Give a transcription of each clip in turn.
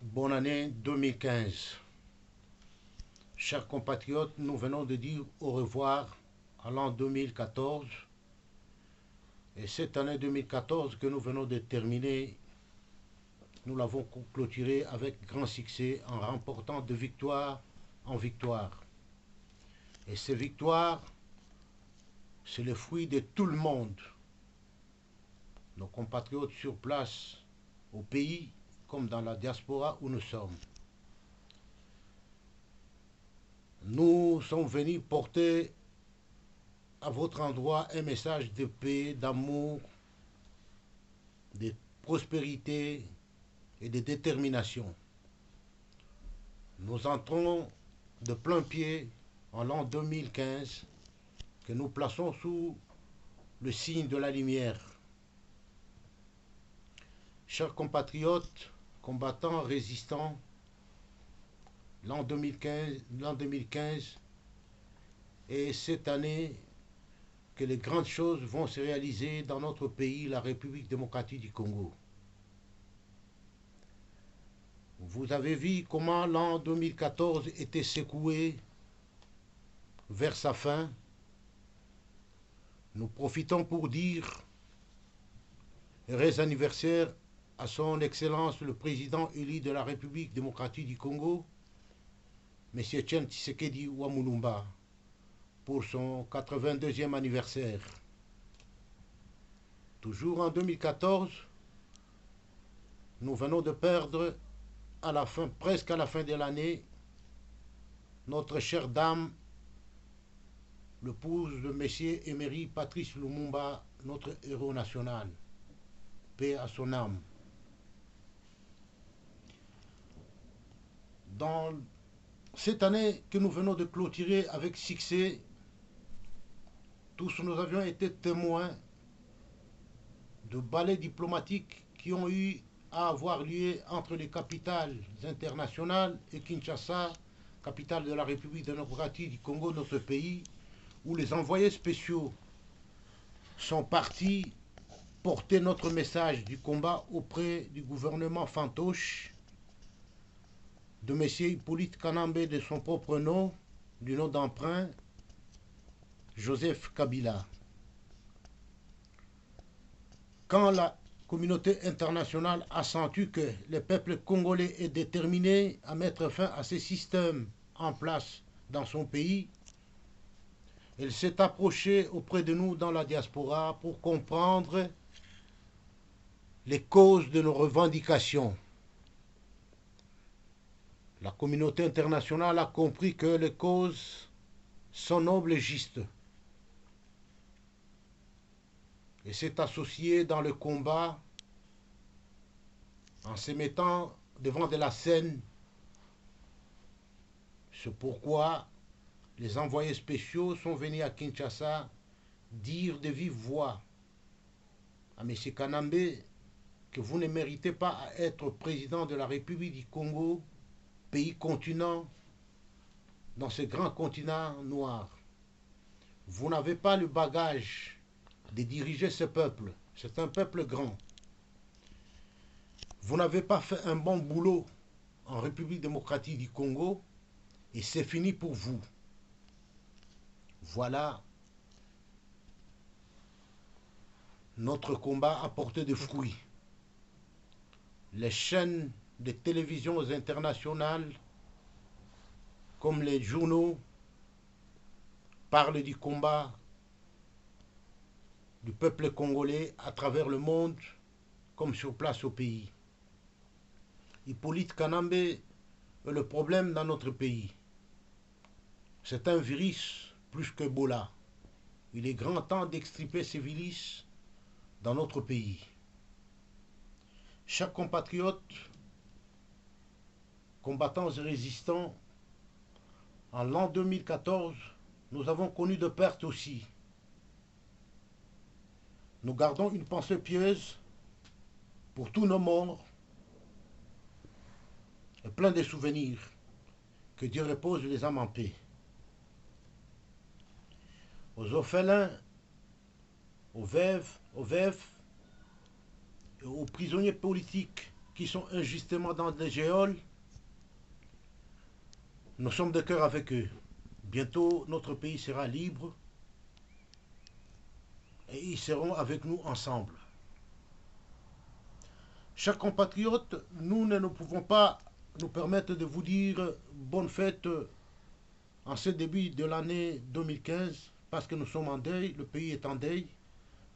Bonne année 2015. Chers compatriotes, nous venons de dire au revoir à l'an 2014. Et cette année 2014 que nous venons de terminer, nous l'avons clôturée avec grand succès en remportant de victoire en victoire. Et ces victoires, c'est le fruit de tout le monde. Nos compatriotes sur place, au pays, comme dans la diaspora où nous sommes. Nous sommes venus porter à votre endroit un message de paix, d'amour, de prospérité et de détermination. Nous entrons de plein pied en l'an 2015 que nous plaçons sous le signe de la lumière. Chers compatriotes, combattants, résistants, l'an 2015 et cette année que les grandes choses vont se réaliser dans notre pays, la République démocratique du Congo. Vous avez vu comment l'an 2014 était secoué vers sa fin. Nous profitons pour dire heureux anniversaire à son Excellence le Président élu de la République démocratique du Congo, M. Etienne Tshisekedi Wamulumba, pour son 82e anniversaire. Toujours en 2014, nous venons de perdre à la fin, presque à la fin de l'année, notre chère dame, l'épouse de M. Emery Patrice Lumumba, notre héros national. Paix à son âme. Dans cette année que nous venons de clôturer avec succès, tous nous avions été témoins de ballets diplomatiques qui ont eu à avoir lieu entre les capitales internationales et Kinshasa, capitale de la République démocratique du Congo, notre pays, où les envoyés spéciaux sont partis porter notre message du combat auprès du gouvernement fantoche de M. Hippolyte Kanambe de son propre nom, du nom d'emprunt, Joseph Kabila. Quand la communauté internationale a senti que le peuple congolais est déterminé à mettre fin à ces systèmes en place dans son pays, elle s'est approchée auprès de nous dans la diaspora pour comprendre les causes de nos revendications. La communauté internationale a compris que les causes sont nobles et justes et s'est associée dans le combat en se mettant devant de la scène. C'est pourquoi les envoyés spéciaux sont venus à Kinshasa dire de vive voix à M. Kanambe que vous ne méritez pas à être président de la République du Congo, pays continent, dans ce grand continent noir. Vous n'avez pas le bagage de diriger ce peuple. C'est un peuple grand. Vous n'avez pas fait un bon boulot en République démocratique du Congo et c'est fini pour vous. Voilà, notre combat a porté des fruits. Les chaînes de télévision internationales, comme les journaux, parlent du combat du peuple congolais à travers le monde, comme sur place au pays. Hippolyte Kanambe est le problème dans notre pays. C'est un virus plus qu'Ebola. Il est grand temps d'extirper ces virus dans notre pays. Chaque compatriote, combattants et résistants, en l'an 2014, nous avons connu de pertes aussi. Nous gardons une pensée pieuse pour tous nos morts et plein de souvenirs. Que Dieu repose les âmes en paix. Aux orphelins, aux veuves et aux prisonniers politiques qui sont injustement dans des geôles, nous sommes de cœur avec eux. Bientôt, notre pays sera libre et ils seront avec nous ensemble. Chers compatriotes, nous ne pouvons pas nous permettre de vous dire bonne fête en ce début de l'année 2015 parce que nous sommes en deuil, le pays est en deuil.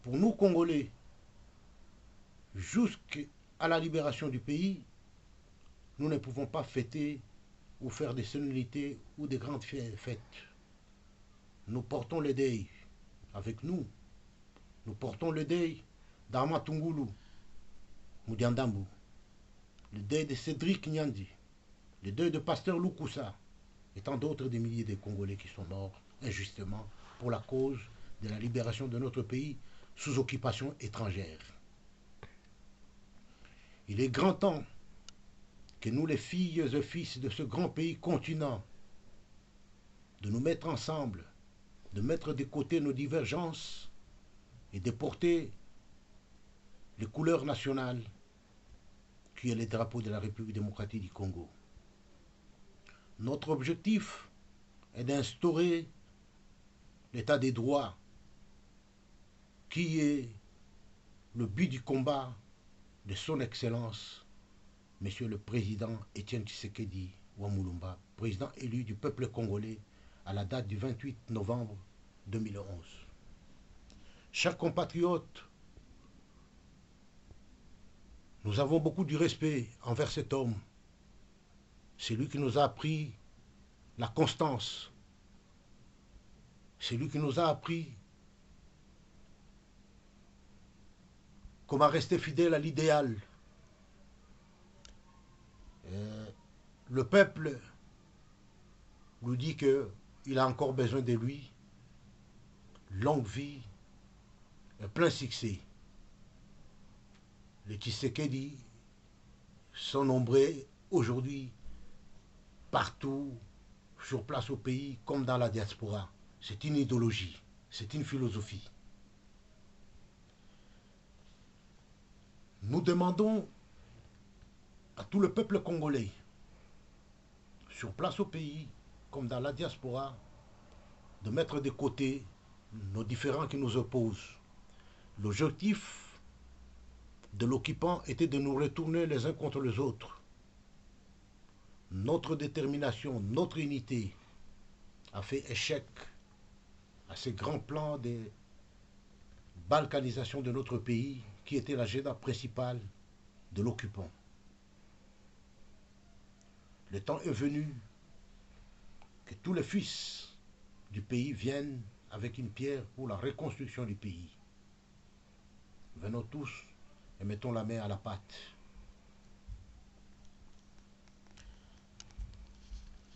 Pour nous, Congolais, jusqu'à la libération du pays, nous ne pouvons pas fêter ou faire des solennités ou des grandes fêtes. Nous portons le deuil avec nous. Nous portons le deuil d'Amatungulu, Moudiandambu, le deuil de Cédric Nyandi, le deuil de Pasteur Lukusa, et tant d'autres des milliers de Congolais qui sont morts injustement pour la cause de la libération de notre pays sous occupation étrangère. Il est grand temps que nous, les filles et fils de ce grand pays continent, de nous mettre ensemble, de mettre de côté nos divergences et de porter les couleurs nationales qui est le drapeau de la République démocratique du Congo. Notre objectif est d'instaurer l'état des droits qui est le but du combat de son Excellence, Monsieur le Président Étienne Tshisekedi Wamulumba, président élu du peuple congolais à la date du 28 novembre 2011. Chers compatriotes, nous avons beaucoup de respect envers cet homme. C'est lui qui nous a appris la constance. C'est lui qui nous a appris comment rester fidèle à l'idéal. Le peuple nous dit qu'il a encore besoin de lui. Longue vie et plein succès. Les Tshisekedi sont nombreux aujourd'hui partout, sur place au pays, comme dans la diaspora. C'est une idéologie, c'est une philosophie. Nous demandons à tout le peuple congolais, sur place au pays, comme dans la diaspora, de mettre de côté nos différends qui nous opposent. L'objectif de l'occupant était de nous retourner les uns contre les autres. Notre détermination, notre unité a fait échec à ce grand plan de balkanisation de notre pays qui était l'agenda principal de l'occupant. Le temps est venu que tous les fils du pays viennent avec une pierre pour la reconstruction du pays. Venons tous et mettons la main à la pâte.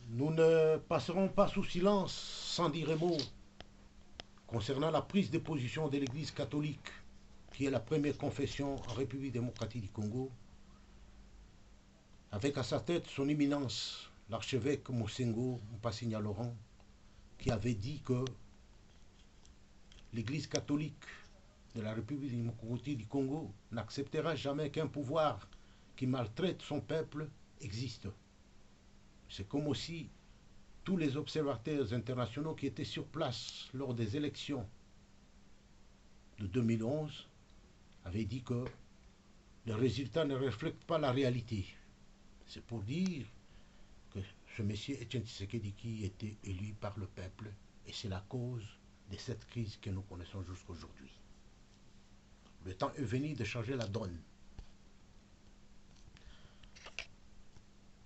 Nous ne passerons pas sous silence, sans dire un mot, concernant la prise de position de l'Église catholique, qui est la première confession en République démocratique du Congo, avec à sa tête son éminence, l'archevêque Mosengo Mpassigna Laurent, qui avait dit que l'Église catholique de la République démocratique du Congo n'acceptera jamais qu'un pouvoir qui maltraite son peuple existe. C'est comme aussi tous les observateurs internationaux qui étaient sur place lors des élections de 2011 avaient dit que les résultats ne reflètent pas la réalité. C'est pour dire que ce monsieur Étienne Tshisekedi qui était élu par le peuple, et c'est la cause de cette crise que nous connaissons jusqu'à aujourd'hui. Le temps est venu de changer la donne.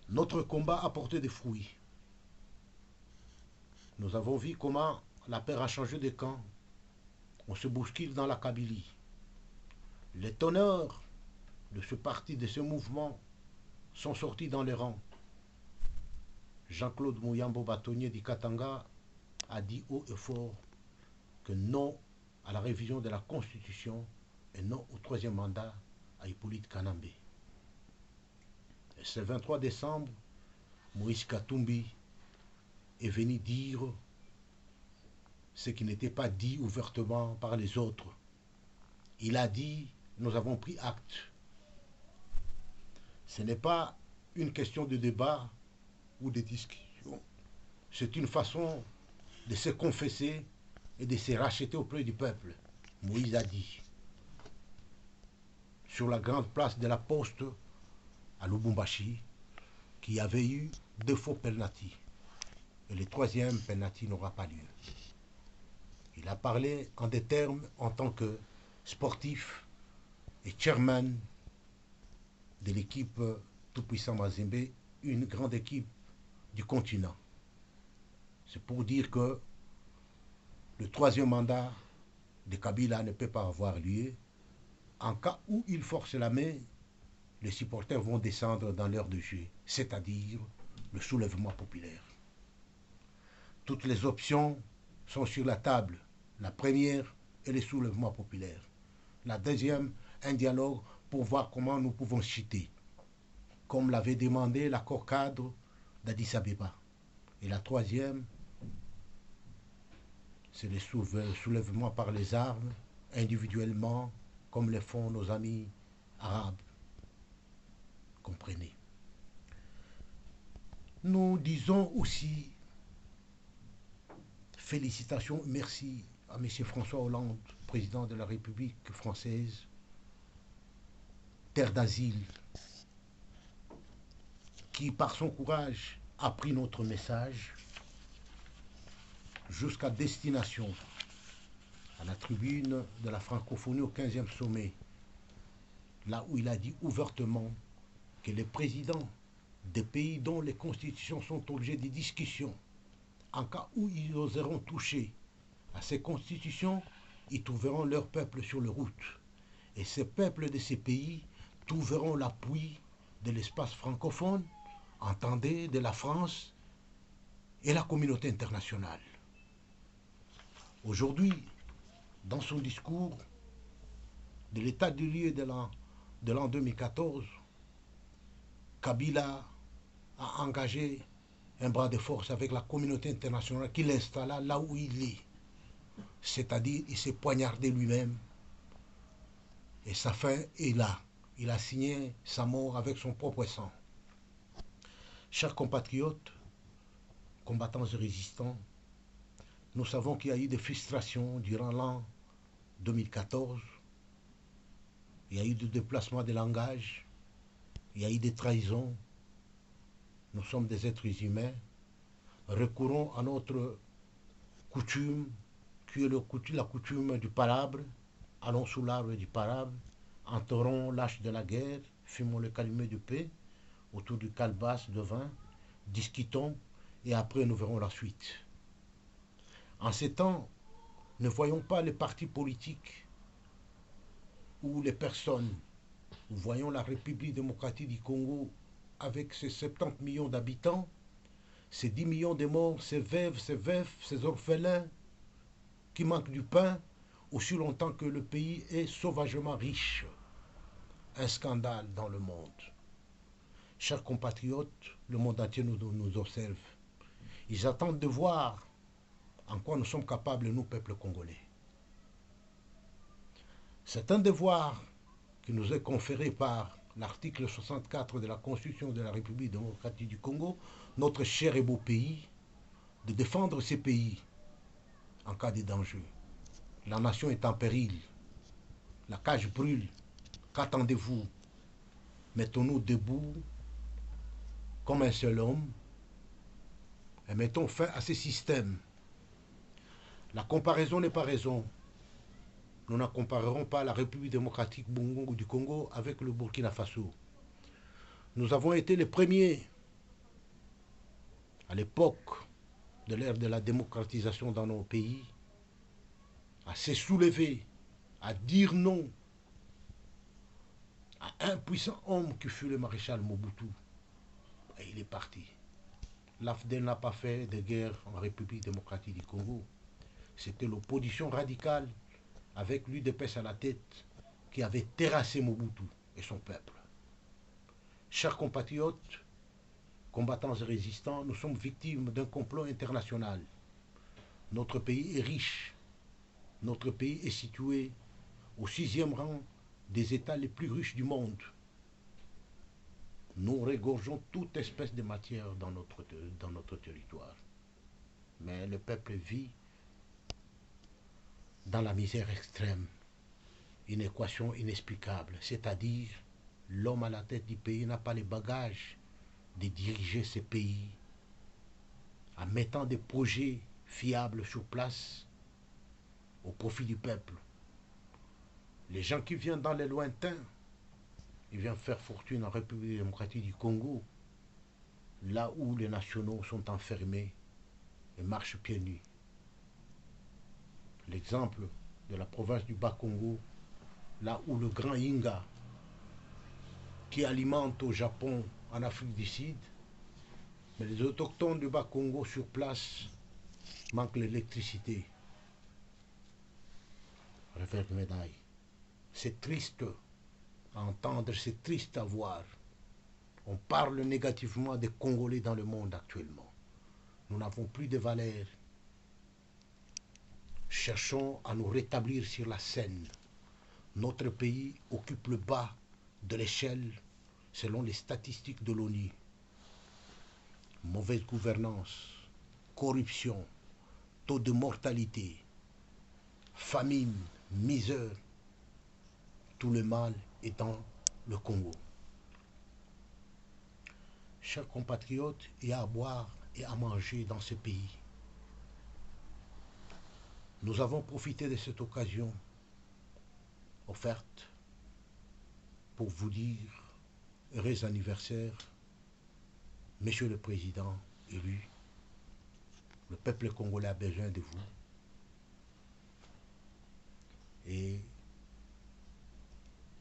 Notre combat a porté des fruits. Nous avons vu comment la paix a changé de camp. On se bouscule dans la Kabylie. Les teneurs de ce parti, de ce mouvement, sont sortis dans les rangs. Jean-Claude Mouyambo, bâtonnier du Katanga, a dit haut et fort que non à la révision de la Constitution et non au troisième mandat à Hippolyte Kanambe. Et ce 23 décembre, Moïse Katumbi est venu dire ce qui n'était pas dit ouvertement par les autres. Il a dit, nous avons pris acte. Ce n'est pas une question de débat ou de discussion. C'est une façon de se confesser et de se racheter auprès du peuple. Moïse a dit, sur la grande place de la Poste à Lubumbashi, qu'il y avait eu 2 faux penalty. Et le 3e penalty n'aura pas lieu. Il a parlé en des termes en tant que sportif et chairman de l'équipe Tout-Puissant Mazembe, une grande équipe du continent. C'est pour dire que le 3e mandat de Kabila ne peut pas avoir lieu. En cas où il force la main, les supporters vont descendre dans l'heure de jeu, c'est-à-dire le soulèvement populaire. Toutes les options sont sur la table. La première est le soulèvement populaire. La deuxième, un dialogue pour voir comment nous pouvons chuter, comme l'avait demandé l'accord cadre d'Addis Abeba. Et la troisième, c'est le soulèvement par les armes, individuellement, comme le font nos amis arabes. Comprenez. Nous disons aussi félicitations, merci à M. François Hollande, président de la République française, terre d'asile, qui par son courage a pris notre message jusqu'à destination, à la tribune de la francophonie au 15e sommet, là où il a dit ouvertement que les présidents des pays dont les constitutions sont objets de discussion, en cas où ils oseront toucher à ces constitutions, ils trouveront leur peuple sur la route. Et ces peuples de ces pays trouveront l'appui de l'espace francophone, entendez, de la France et la communauté internationale. Aujourd'hui, dans son discours de l'état du lieu de l'an 2014, Kabila a engagé un bras de force avec la communauté internationale qui l'installa là où il est. C'est-à-dire, il s'est poignardé lui-même. Et sa fin est là. Il a signé sa mort avec son propre sang. Chers compatriotes, combattants et résistants, nous savons qu'il y a eu des frustrations durant l'an 2014. Il y a eu des déplacements de langage. Il y a eu des trahisons. Nous sommes des êtres humains. Recourons à notre coutume, qui est la coutume du palabre. Allons sous l'arbre du palabre, enterrons l'âge de la guerre, fumons le calumet de paix, autour du calebasse de vin, discutons et après nous verrons la suite. En ces temps, ne voyons pas les partis politiques ou les personnes. Voyons la République démocratique du Congo avec ses 70 millions d'habitants, ses 10 millions de morts, ses veuves, ses veufs, ses orphelins qui manquent du pain, aussi longtemps que le pays est sauvagement riche. Un scandale dans le monde. Chers compatriotes, le monde entier nous observe. Ils attendent de voir en quoi nous sommes capables, nous, peuple congolais. C'est un devoir qui nous est conféré par l'article 64 de la Constitution de la République démocratique du Congo, notre cher et beau pays, de défendre ces pays en cas de danger. La nation est en péril. La cage brûle. Qu'attendez-vous? Mettons-nous debout comme un seul homme et mettons fin à ces systèmes. La comparaison n'est pas raison. Nous ne comparerons pas la République démocratique du Congo avec le Burkina Faso. Nous avons été les premiers, à l'époque de l'ère de la démocratisation dans nos pays, à se soulever, à dire non à un puissant homme qui fut le maréchal Mobutu. Et il est parti. L'AFDEL n'a pas fait de guerre en République démocratique du Congo. C'était l'opposition radicale avec l'UDPS à la tête qui avait terrassé Mobutu et son peuple. Chers compatriotes, combattants et résistants, nous sommes victimes d'un complot international. Notre pays est riche. Notre pays est situé au 6e rang des États les plus riches du monde. Nous régorgeons toute espèce de matière dans notre territoire. Mais le peuple vit dans la misère extrême, une équation inexplicable, c'est-à-dire l'homme à la tête du pays n'a pas les bagages de diriger ce pays en mettant des projets fiables sur place au profit du peuple. Les gens qui viennent dans les lointains, ils viennent faire fortune en République démocratique du Congo, là où les nationaux sont enfermés et marchent pieds nus. L'exemple de la province du Bas-Congo, là où le grand Inga, qui alimente au Japon, en Afrique du Sud, mais les autochtones du Bas-Congo sur place manquent l'électricité. Revers de médaille. C'est triste à entendre, c'est triste à voir. On parle négativement des Congolais dans le monde actuellement. Nous n'avons plus de valeur. Cherchons à nous rétablir sur la scène. Notre pays occupe le bas de l'échelle selon les statistiques de l'ONU. Mauvaise gouvernance, corruption, taux de mortalité, famine, misère, tout le mal est dans le Congo. Chers compatriotes, il y a à boire et à manger dans ce pays. Nous avons profité de cette occasion offerte pour vous dire heureux anniversaire, Monsieur le Président élu. Le peuple congolais a besoin de vous. Et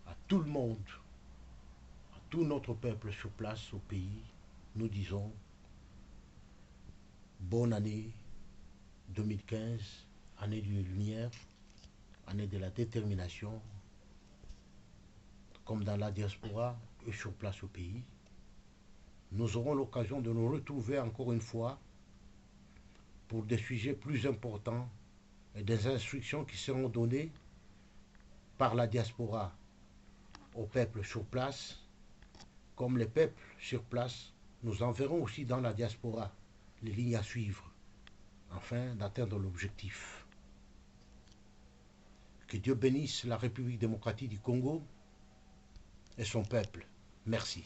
à tout le monde, à tout notre peuple sur place au pays, nous disons bonne année 2015, année de lumière, année de la détermination, comme dans la diaspora et sur place au pays. Nous aurons l'occasion de nous retrouver encore une fois pour des sujets plus importants et des instructions qui seront données par la diaspora au peuple sur place, comme les peuples sur place, nous enverrons aussi dans la diaspora les lignes à suivre afin d'atteindre l'objectif. Que Dieu bénisse la République démocratique du Congo et son peuple. Merci.